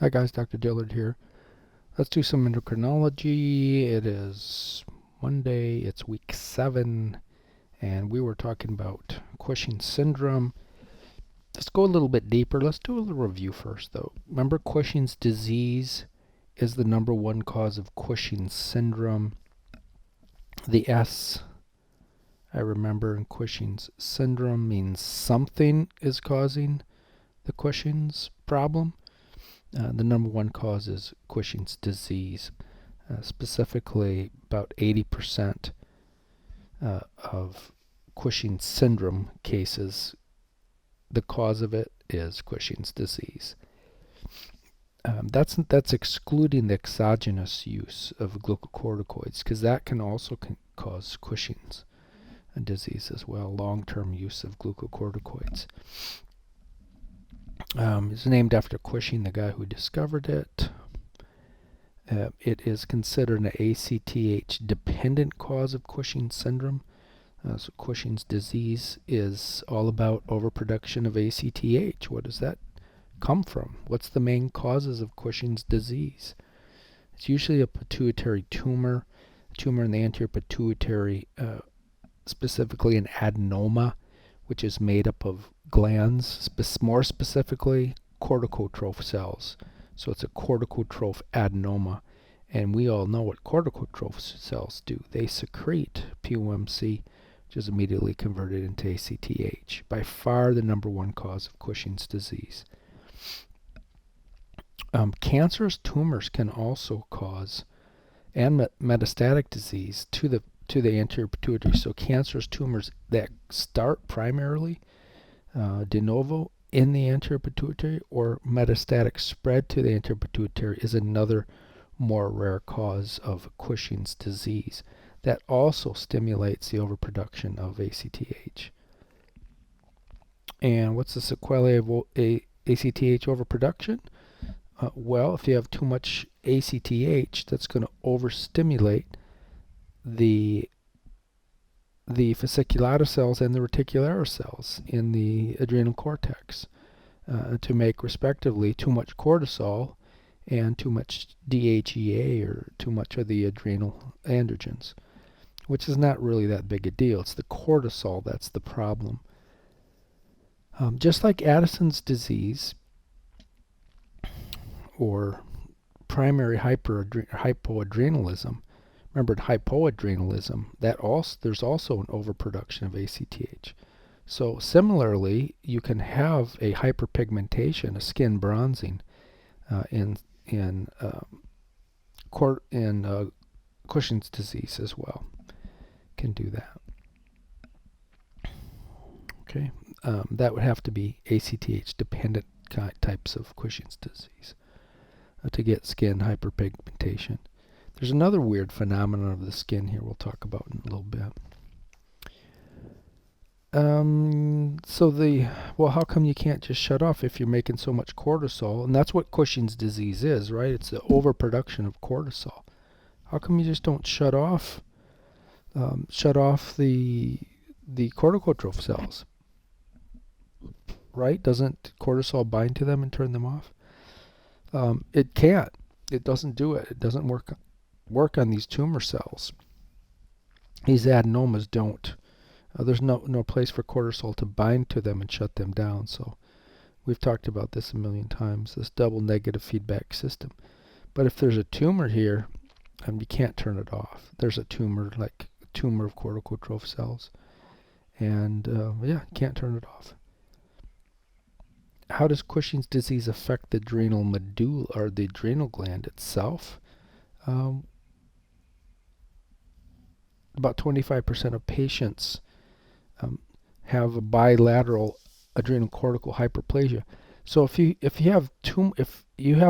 Hi guys, Dr. Dillard here. Let's do some endocrinology. It is Monday, it's week 7, and we were talking about Cushing syndrome. Let's go a little bit deeper. Let's do a little review first though. Remember, Cushing's disease is the #1 cause of Cushing syndrome. The S, I remember, in Cushing's syndrome means something is causing the Cushing's problem. The #1 cause is Cushing's disease. Specifically, about 80% of Cushing syndrome cases, the cause of it is Cushing's disease. That's excluding the exogenous use of glucocorticoids, because that can also cause Cushing's disease as well, long-term use of glucocorticoids. It's named after Cushing, the guy who discovered it. It is considered an ACTH-dependent cause of Cushing syndrome. So Cushing's disease is all about overproduction of ACTH. What does that come from? What's the main causes of Cushing's disease? It's usually a pituitary tumor in the anterior pituitary, specifically an adenoma, which is made up of glands, more specifically corticotroph cells. So it's a corticotroph adenoma. And we all know what corticotroph cells do. They secrete POMC, which is immediately converted into ACTH. By far the #1 cause of Cushing's disease. Cancerous tumors can also cause, and metastatic disease to the anterior pituitary. So cancerous tumors that start primarily de novo in the anterior pituitary or metastatic spread to the anterior pituitary is another more rare cause of Cushing's disease that also stimulates the overproduction of ACTH. And what's the sequelae of ACTH overproduction? Well, if you have too much ACTH, that's going to overstimulate the fasciculata cells and the reticular cells in the adrenal cortex to make, respectively, too much cortisol and too much DHEA, or too much of the adrenal androgens, which is not really that big a deal. It's the cortisol that's the problem. Just like Addison's disease or primary hypoadrenalism, remember hypoadrenalism, there's also an overproduction of ACTH. So similarly, you can have a hyperpigmentation, a skin bronzing, in Cushing's disease as well. Can do that. Okay, that would have to be ACTH dependent types of Cushing's disease to get skin hyperpigmentation. There's another weird phenomenon of the skin here we'll talk about in a little bit. Well, how come you can't just shut off if you're making so much cortisol? And that's what Cushing's disease is, right? It's the overproduction of cortisol. How come you just don't shut off the corticotroph cells? Right? Doesn't cortisol bind to them and turn them off? It can't. It doesn't do it. It doesn't work on these tumor cells. These adenomas don't. There's no place for cortisol to bind to them and shut them down. So we've talked about this a million times, this double negative feedback system. But if there's a tumor here, you can't turn it off. There's a tumor, like a tumor of corticotroph cells. And yeah, can't turn it off. How does Cushing's disease affect the adrenal medulla, or the adrenal gland itself? About 25% of patients have a bilateral adrenal cortical hyperplasia. So if you have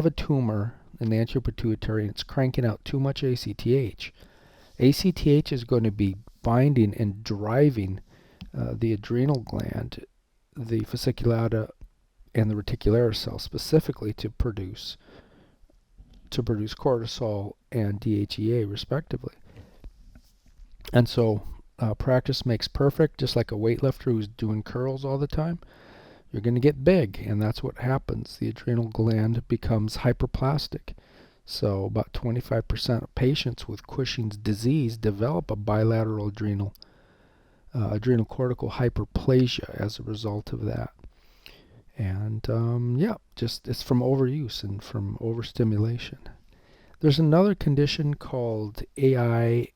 a tumor in the anterior pituitary and it's cranking out too much ACTH, ACTH is going to be binding and driving the adrenal gland, the fasciculata, and the reticular cells specifically to produce cortisol and DHEA respectively. And so practice makes perfect, just like a weightlifter who's doing curls all the time. you're going to get big, and that's what happens. The adrenal gland becomes hyperplastic. So about 25% of patients with Cushing's disease develop a bilateral adrenal cortical hyperplasia as a result of that. And yeah, just it's from overuse and from overstimulation. There's another condition called AIMAH,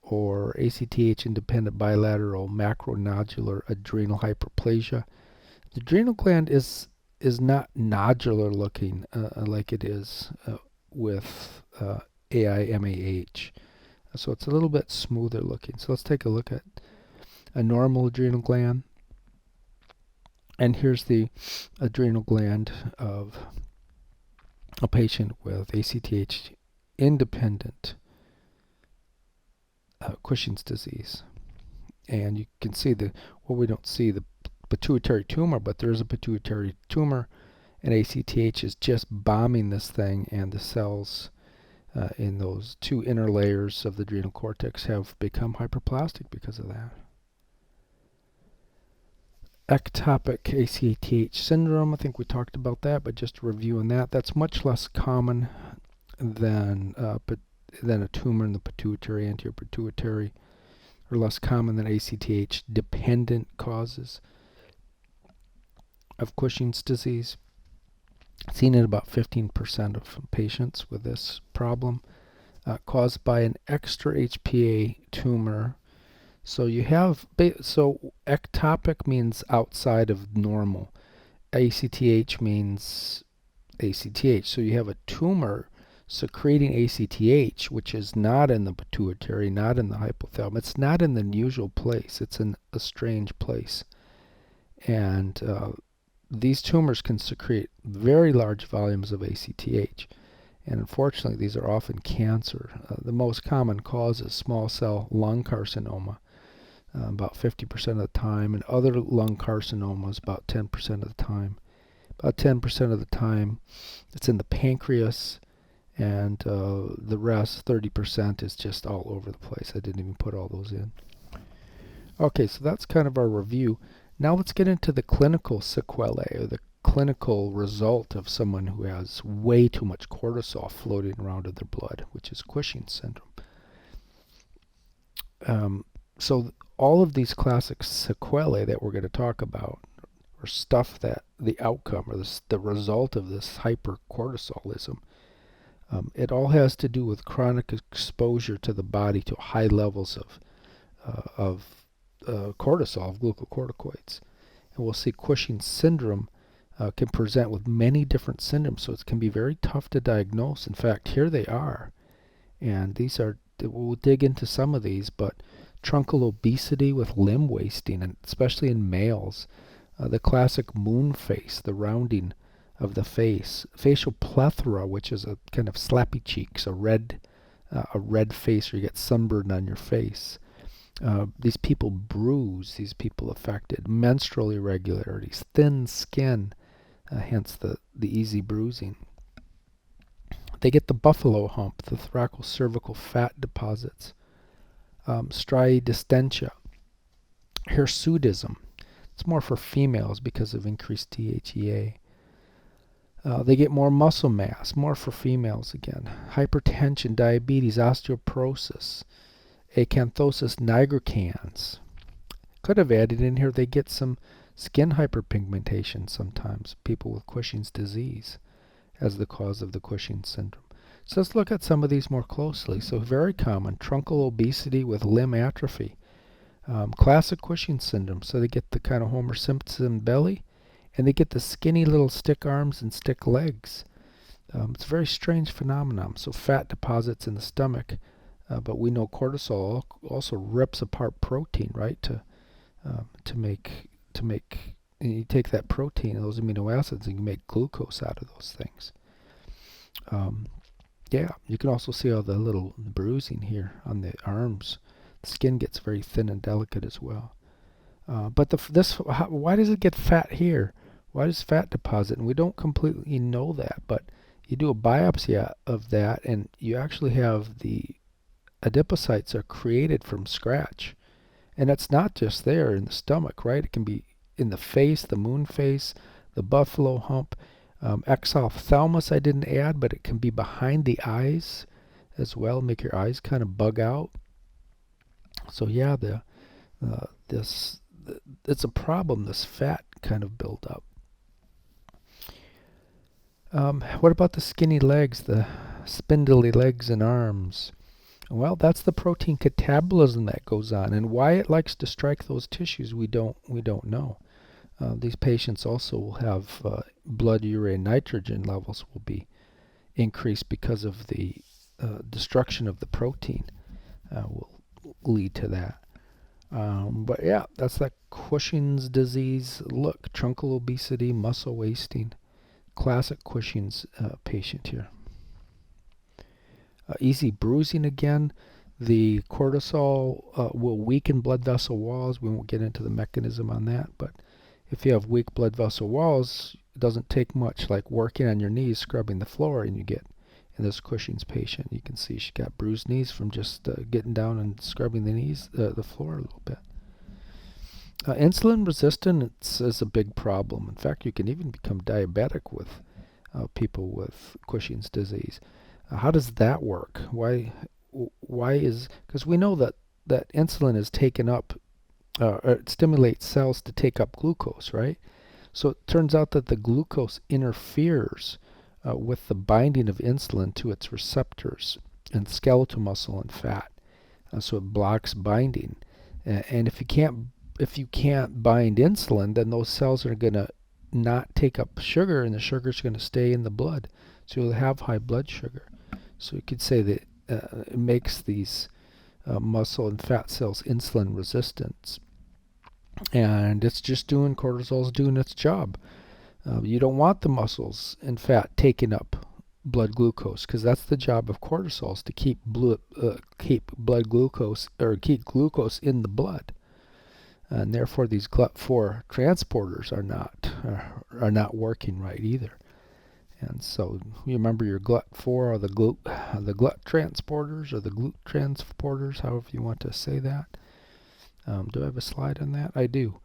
or ACTH-independent bilateral macronodular adrenal hyperplasia. The adrenal gland is not nodular looking like it is with AIMAH. So it's a little bit smoother looking. So let's take a look at a normal adrenal gland. And here's the adrenal gland of a patient with ACTH-independent Cushing's disease. And you can see we don't see the pituitary tumor, but there is a pituitary tumor, and ACTH is just bombing this thing, and the cells in those two inner layers of the adrenal cortex have become hyperplastic because of that. Ectopic ACTH syndrome, I think we talked about that, but just reviewing that, that's much less common than a tumor in the pituitary, anterior pituitary, or less common than ACTH-dependent causes of Cushing's disease. Seen in about 15% of patients with this problem, caused by an extra HPA tumor. So you have, ectopic means outside of normal. ACTH means ACTH. So you have a tumor secreting ACTH, which is not in the pituitary, not in the hypothalamus. It's not in the usual place. It's in a strange place. And these tumors can secrete very large volumes of ACTH. And unfortunately, these are often cancer. The most common cause is small cell lung carcinoma, about 50% of the time, and other lung carcinomas about 10% of the time. About 10% of the time, it's in the pancreas, and the rest, 30%, is just all over the place. I didn't even put all those in. Okay, so that's kind of our review. Now let's get into the clinical sequelae, or the clinical result of someone who has way too much cortisol floating around in their blood, which is Cushing's syndrome. So all of these classic sequelae that we're going to talk about, or stuff that the outcome or the result of this hypercortisolism, it all has to do with chronic exposure to the body to high levels of cortisol, of glucocorticoids. And we'll see Cushing's syndrome can present with many different syndromes, so it can be very tough to diagnose. In fact, here they are. And these are, we'll dig into some of these, but truncal obesity with limb wasting, and especially in males. The classic moon face, the rounding of the face. Facial plethora, which is a kind of slappy cheeks, a red face, or you get sunburn on your face. These people bruise, these people affected. Menstrual irregularities, thin skin, hence the easy bruising. They get the buffalo hump, the thoracocervical fat deposits. Striae distentia. Hirsutism. It's more for females because of increased DHEA. They get more muscle mass, more for females again. Hypertension, diabetes, osteoporosis. Acantholysis nigricans. Could have added in here, they get some skin hyperpigmentation sometimes, people with Cushing's disease, as the cause of the Cushing syndrome. So let's look at some of these more closely. So very common, truncal obesity with limb atrophy. Classic Cushing syndrome, so they get the kind of Homer Simpson belly, and they get the skinny little stick arms and stick legs. It's a very strange phenomenon. So fat deposits in the stomach, but we know cortisol also rips apart protein, right? To make and you take that protein and those amino acids and you make glucose out of those things. Yeah, you can also see all the little bruising here on the arms. The skin gets very thin and delicate as well. But why does it get fat here? Why does fat deposit? And we don't completely know that, but you do a biopsy of that, and you actually have the adipocytes are created from scratch. And it's not just there in the stomach, right? It can be in the face, the moon face, the buffalo hump. Exophthalmos I didn't add, but it can be behind the eyes as well, make your eyes kind of bug out. So yeah, it's a problem, this fat kind of buildup. What about the skinny legs, the spindly legs and arms? Well, that's the protein catabolism that goes on, and why it likes to strike those tissues we don't know. These patients also will have blood urea nitrogen levels will be increased because of the destruction of the protein will lead to that. But yeah, that's that Cushing's disease. Look, truncal obesity, muscle wasting, classic Cushing's patient here. Easy bruising again. The cortisol will weaken blood vessel walls. We won't get into the mechanism on that, but if you have weak blood vessel walls, it doesn't take much, like working on your knees, scrubbing the floor, and you get, in this Cushing's patient, you can see she got bruised knees from just getting down and scrubbing the floor a little bit. Insulin resistance is a big problem. In fact, you can even become diabetic with people with Cushing's disease. How does that work? Why is, because we know that insulin is taken up, or it stimulates cells to take up glucose, right? So it turns out that the glucose interferes with the binding of insulin to its receptors in skeletal muscle and fat. So it blocks binding. And if you can't bind insulin, then those cells are going to not take up sugar, and the sugar is going to stay in the blood. So you'll have high blood sugar. So you could say that it makes these muscle and fat cells insulin resistant. And it's just cortisol's doing its job. You don't want the muscles and fat taking up blood glucose, because that's the job of cortisol, is to keep blood glucose, or keep glucose in the blood. And therefore these Glut4 transporters are not working right either. And so you remember your Glut4 or the Glut transporters or the Glute transporters, however you want to say that. Do I have a slide on that? I do.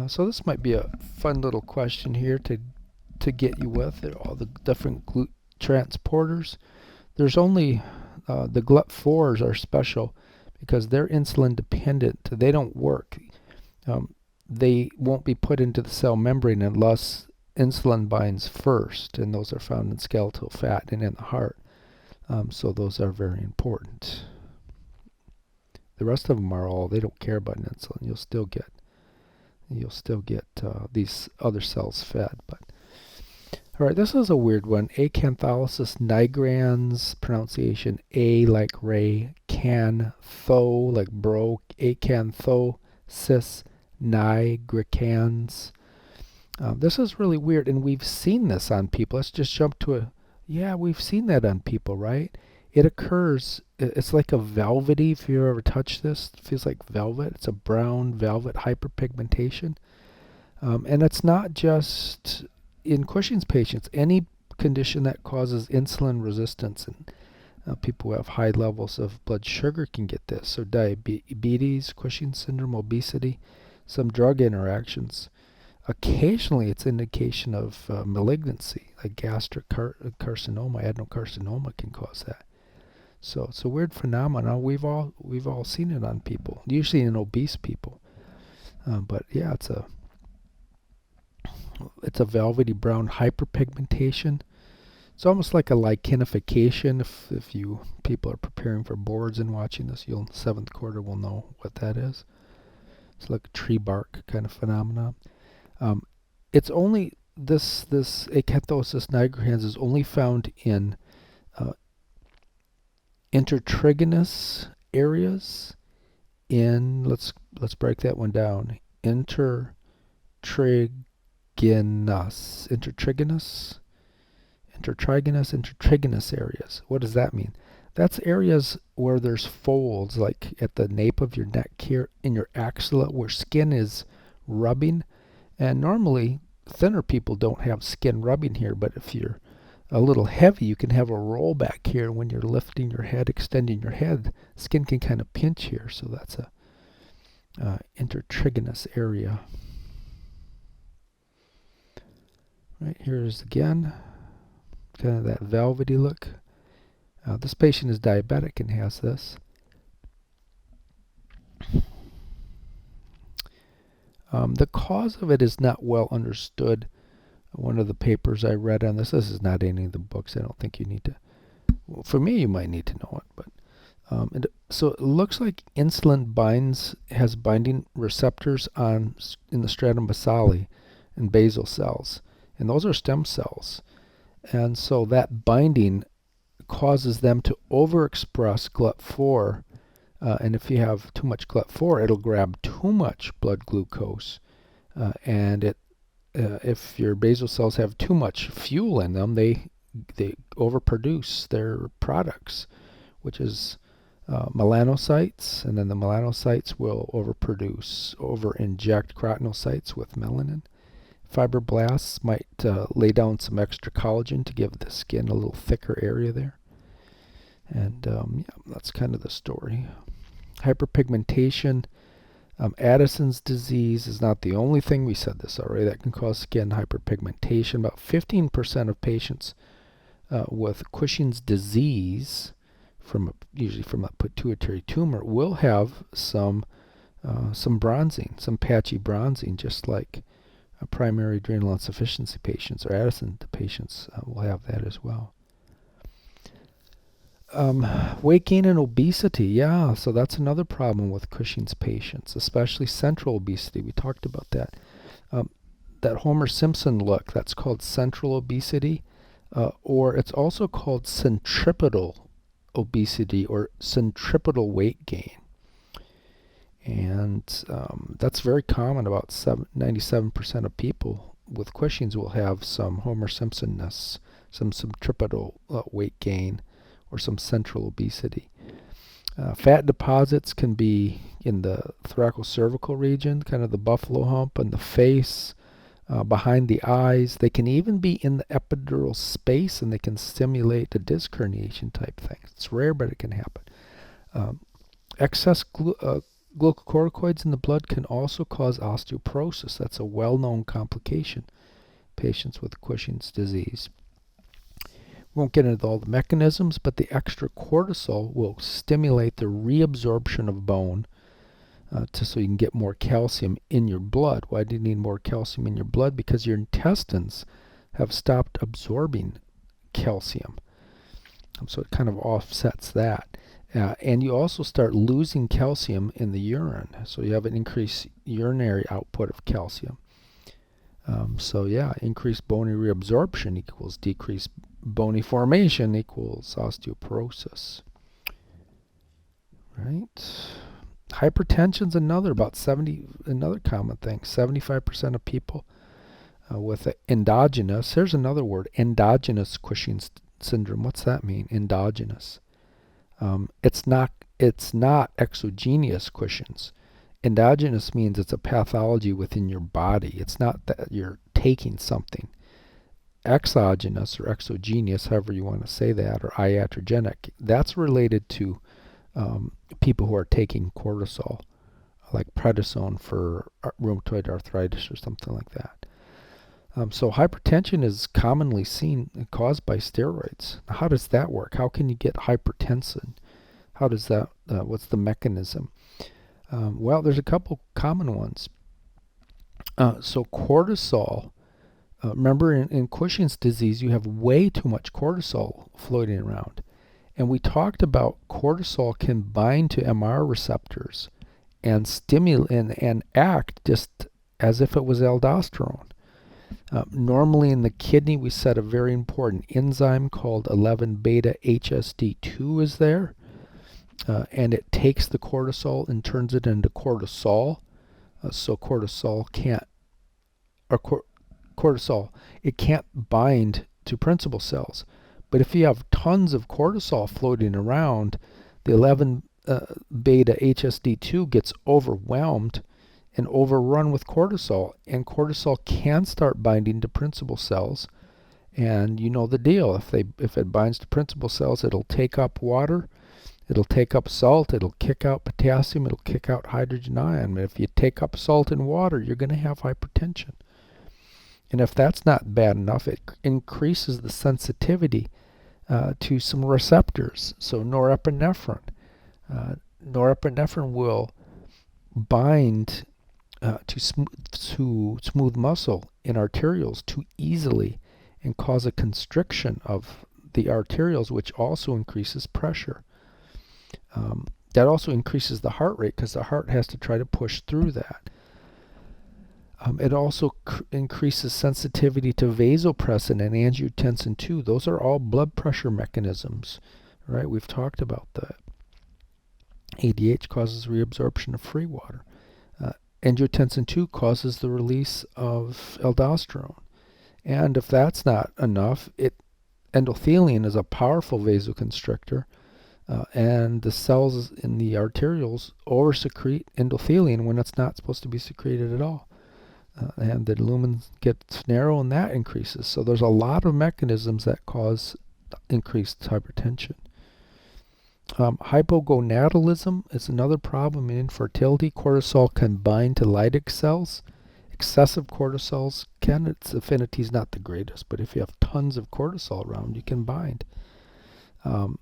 So this might be a fun little question here to get you with all the different Glute transporters. There's only the Glut4s are special because they're insulin dependent. They don't work. They won't be put into the cell membrane unless insulin binds first, and those are found in skeletal fat and in the heart. So those are very important. The rest of them they don't care about insulin. You'll still get these other cells fed. But all right, this is a weird one. Acantholysis nigrans, pronunciation A like Ray, cantho like bro, acanthosis nigricans. This is really weird, and we've seen this on people. Let's just jump to we've seen that on people, right? It occurs, it's like a velvety, if you ever touch this, it feels like velvet. It's a brown velvet hyperpigmentation. And it's not just in Cushing's patients. Any condition that causes insulin resistance, and people who have high levels of blood sugar can get this. So diabetes, Cushing's syndrome, obesity, some drug interactions. Occasionally it's indication of malignancy, like gastric carcinoma, adenocarcinoma can cause that. So it's a weird phenomenon. We've all seen it on people, usually in obese people. But yeah, it's a velvety brown hyperpigmentation. It's almost like a lichenification. If you people are preparing for boards and watching this, you'll 7th quarter will know what that is. It's like a tree bark kind of phenomenon. It's only this Acantholysis nigricans is only found in Intertrigonous areas. Let's break that one down. Intertrigonous areas. What does that mean? That's areas where there's folds, like at the nape of your neck here, in your axilla, where skin is rubbing. And normally thinner people don't have skin rubbing here, but if you're a little heavy, you can have a roll back here. When you're lifting your head, extending your head, skin can kind of pinch here. So that's a intertrigonous area. Right, here's again, kind of that velvety look. This patient is diabetic and has this. The cause of it is not well understood. One of the papers I read on this is not any of the books. I don't think you need to. Well, for me, you might need to know it, but so it looks like insulin has binding receptors in the stratum basale and basal cells, and those are stem cells, and so that binding causes them to overexpress GLUT4. And if you have too much GLUT4, it'll grab too much blood glucose, and if your basal cells have too much fuel in them, they overproduce their products, which is melanocytes, and then the melanocytes will overinject keratinocytes with melanin. Fibroblasts might lay down some extra collagen to give the skin a little thicker area there. And yeah, that's kind of the story. Hyperpigmentation. Addison's disease is not the only thing, we said this already, that can cause skin hyperpigmentation. About 15% of patients with Cushing's disease, usually from a pituitary tumor, will have some bronzing, some patchy bronzing, just like primary adrenal insufficiency patients or Addison patients will have that as well. Weight gain and obesity, yeah, so that's another problem with Cushing's patients, especially central obesity. We talked about that. That Homer Simpson look, that's called central obesity, or it's also called centripetal obesity or centripetal weight gain. And that's very common. About 97% of people with Cushing's will have some Homer Simpsonness, some centripetal weight gain, or some central obesity. Fat deposits can be in the thoracocervical region, kind of the buffalo hump, and the face, behind the eyes. They can even be in the epidural space, and they can stimulate a disc herniation type thing. It's rare, but it can happen. Excess glucocorticoids in the blood can also cause osteoporosis. That's a well-known complication in patients with Cushing's disease. Won't get into all the mechanisms, but the extra cortisol will stimulate the reabsorption of bone so you can get more calcium in your blood. Why do you need more calcium in your blood? Because your intestines have stopped absorbing calcium. So it kind of offsets that. And you also start losing calcium in the urine. So you have an increased urinary output of calcium. So yeah, increased bony reabsorption equals decreased bony formation equals osteoporosis. Right? Hypertension's another common thing. 75% of people with endogenous, here's another word, endogenous Cushing's syndrome. What's that mean? Endogenous. It's not exogenous Cushing's. Endogenous means it's a pathology within your body. It's not that you're taking something. Exogenous or exogenous, however you want to say that, or iatrogenic, that's related to people who are taking cortisol, like prednisone for rheumatoid arthritis or something like that. So hypertension is commonly seen caused by steroids. How does that work? How can you get hypertension? How does that, what's the mechanism? Well, there's a couple common ones. So cortisol, remember in Cushing's disease, you have way too much cortisol floating around. And we talked about cortisol can bind to MR receptors and stimulate and act just as if it was aldosterone. Normally in the kidney, we said a very important enzyme called 11-beta-HSD2 is there. And it takes the cortisol and turns it into cortisol. So cortisol it can't bind to principal cells. But if you have tons of cortisol floating around, the 11-beta-HSD2 gets overwhelmed and overrun with cortisol, and cortisol can start binding to principal cells. And you know the deal. If it binds to principal cells, it'll take up water, it'll take up salt, it'll kick out potassium, it'll kick out hydrogen ion. But if you take up salt and water, you're going to have hypertension. And if that's not bad enough, it increases the sensitivity to some receptors. So norepinephrine. Norepinephrine will bind to smooth muscle in arterioles too easily and cause a constriction of the arterioles, which also increases pressure. That also increases the heart rate because the heart has to try to push through that. It also increases sensitivity to vasopressin and angiotensin II. Those are all blood pressure mechanisms, right? We've talked about that. ADH causes reabsorption of free water. Angiotensin II causes the release of aldosterone. And if that's not enough, endothelium is a powerful vasoconstrictor, and the cells in the arterioles oversecrete endothelium when it's not supposed to be secreted at all. And the lumen gets narrow and that increases. So there's a lot of mechanisms that cause increased hypertension. Hypogonadalism is another problem in infertility. Cortisol can bind to Leydig cells. Excessive cortisols can, its affinity is not the greatest, but if you have tons of cortisol around, you can bind. It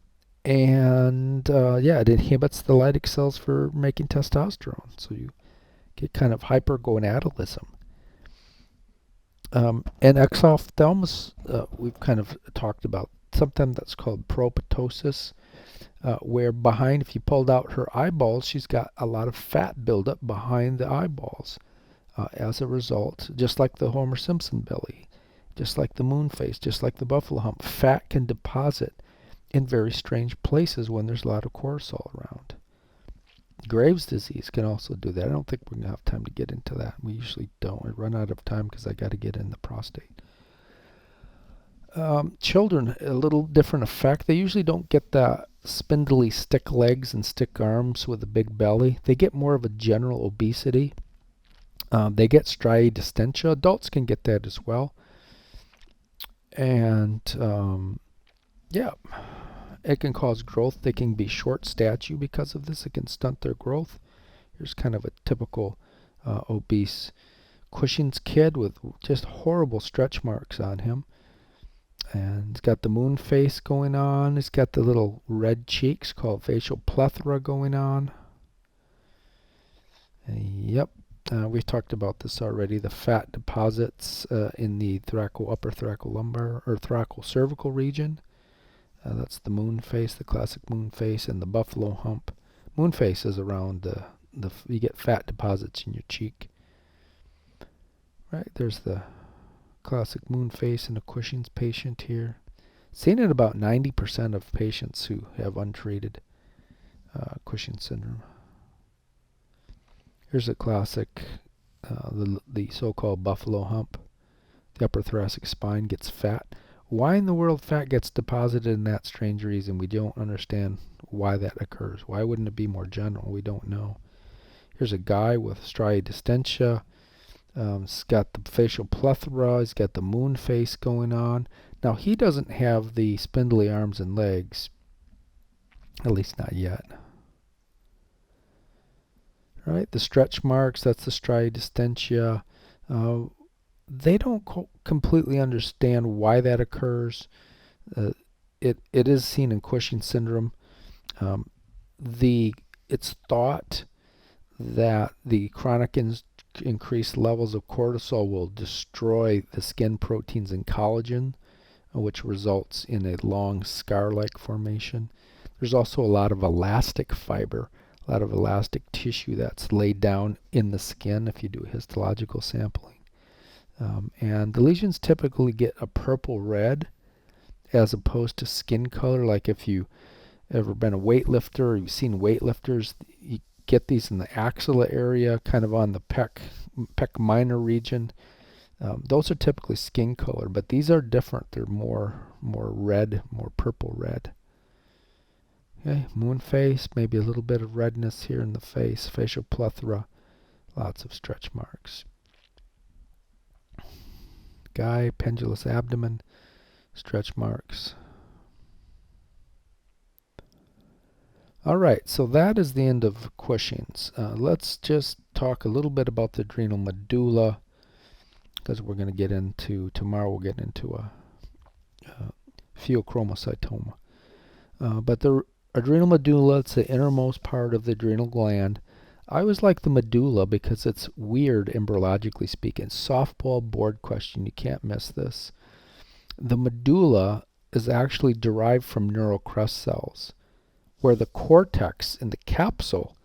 inhibits the Leydig cells for making testosterone. So you get kind of hypergonadalism. And exophthalmos, we've kind of talked about something that's called proptosis, where behind, if you pulled out her eyeballs, she's got a lot of fat buildup behind the eyeballs. As a result, just like the Homer Simpson belly, just like the moon face, just like the buffalo hump, fat can deposit in very strange places when there's a lot of cortisol around. Graves' disease can also do that. I don't think we're going to have time to get into that. We usually don't. I run out of time because I got to get in the prostate. Children, a little different effect. They usually don't get that spindly stick legs and stick arms with a big belly. They get more of a general obesity. They get striae distentia. Adults can get that as well. And it can cause growth. They can be short stature because of this. It can stunt their growth. Here's kind of a typical obese Cushing's kid with just horrible stretch marks on him. And he's got the moon face going on. He's got the little red cheeks called facial plethora going on. We've talked about this already. The fat deposits in the upper thoracolumbar or thoracocervical region. That's the moon face, the classic moon face, and the buffalo hump. Moon face is around you get fat deposits in your cheek. Right, there's the classic moon face in a Cushing's patient here. Seen in about 90% of patients who have untreated Cushing syndrome. Here's a classic, the so-called buffalo hump. The upper thoracic spine gets fat. Why in the world fat gets deposited in that strange reason? We don't understand why that occurs. Why wouldn't it be more general? We don't know. Here's a guy with striae distentia. He's got the facial plethora. He's got the moon face going on. Now, he doesn't have the spindly arms and legs, at least not yet. Right? The stretch marks, that's the striae distentia. They don't completely understand why that occurs. It is seen in Cushing syndrome. It's thought that the chronic increased levels of cortisol will destroy the skin proteins and collagen, which results in a long scar-like formation. There's also a lot of elastic fiber, a lot of elastic tissue that's laid down in the skin if you do histological sampling. And the lesions typically get a purple red as opposed to skin color. Like if you ever been a weightlifter or you've seen weightlifters, you get these in the axilla area, kind of on the pec minor region. Those are typically skin color, but these are different. They're more red, more purple red. Okay, moon face, maybe a little bit of redness here in the face, facial plethora, lots of stretch marks. Guy, pendulous abdomen, stretch marks. All right, so that is the end of Cushing's. Let's just talk a little bit about the adrenal medulla. because we're going to get into, tomorrow we'll get into a feochromocytoma. But the adrenal medulla, it's the innermost part of the adrenal gland. I always like the medulla because it's weird embryologically speaking. Softball board question, you can't miss this. The medulla is actually derived from neural crest cells, where the cortex and the capsule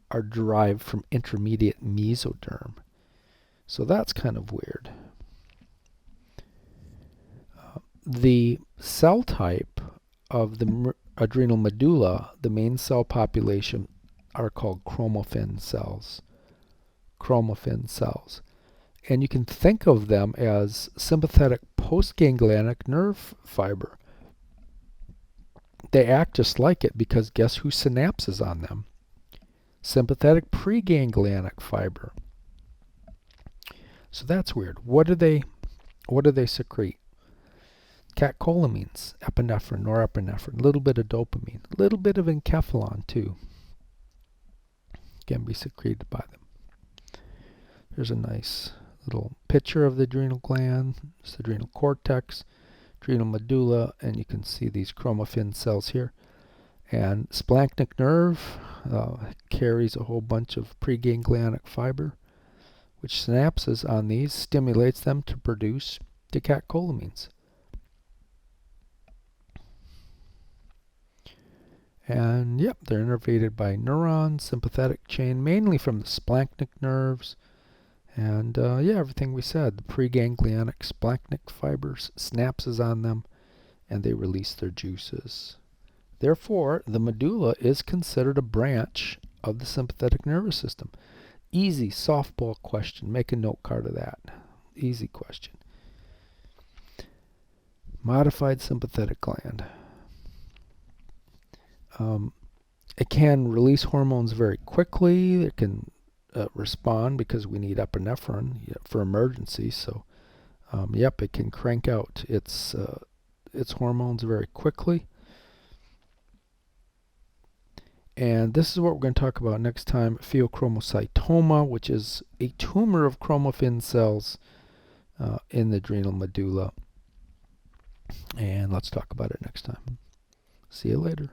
are derived from intermediate mesoderm. So that's kind of weird. The cell type of the adrenal medulla, the main cell population, are called chromofin cells. Chromofin cells. And you can think of them as sympathetic postganglionic nerve fiber. They act just like it because guess who synapses on them? Sympathetic preganglionic fiber. So that's weird. What do they secrete? Catecholamines, epinephrine, norepinephrine, a little bit of dopamine, a little bit of enkephalon too. Can be secreted by them. Here's a nice little picture of the adrenal gland. It's the adrenal cortex, adrenal medulla, and you can see these chromofin cells here. And splanchnic nerve carries a whole bunch of preganglionic fiber, which synapses on these, stimulates them to produce the catecholamines. And yep, they're innervated by neurons, sympathetic chain, mainly from the splanchnic nerves. And yeah, everything we said, the preganglionic splanchnic fibers synapses on them, and they release their juices. Therefore, the medulla is considered a branch of the sympathetic nervous system. Easy softball question. Make a note card of that. Easy question. Modified sympathetic gland. It can release hormones very quickly. It can respond because we need epinephrine for emergencies. So, yep, it can crank out its hormones very quickly. And this is what we're going to talk about next time: feochromocytoma, which is a tumor of chromofin cells in the adrenal medulla. And let's talk about it next time. See you later.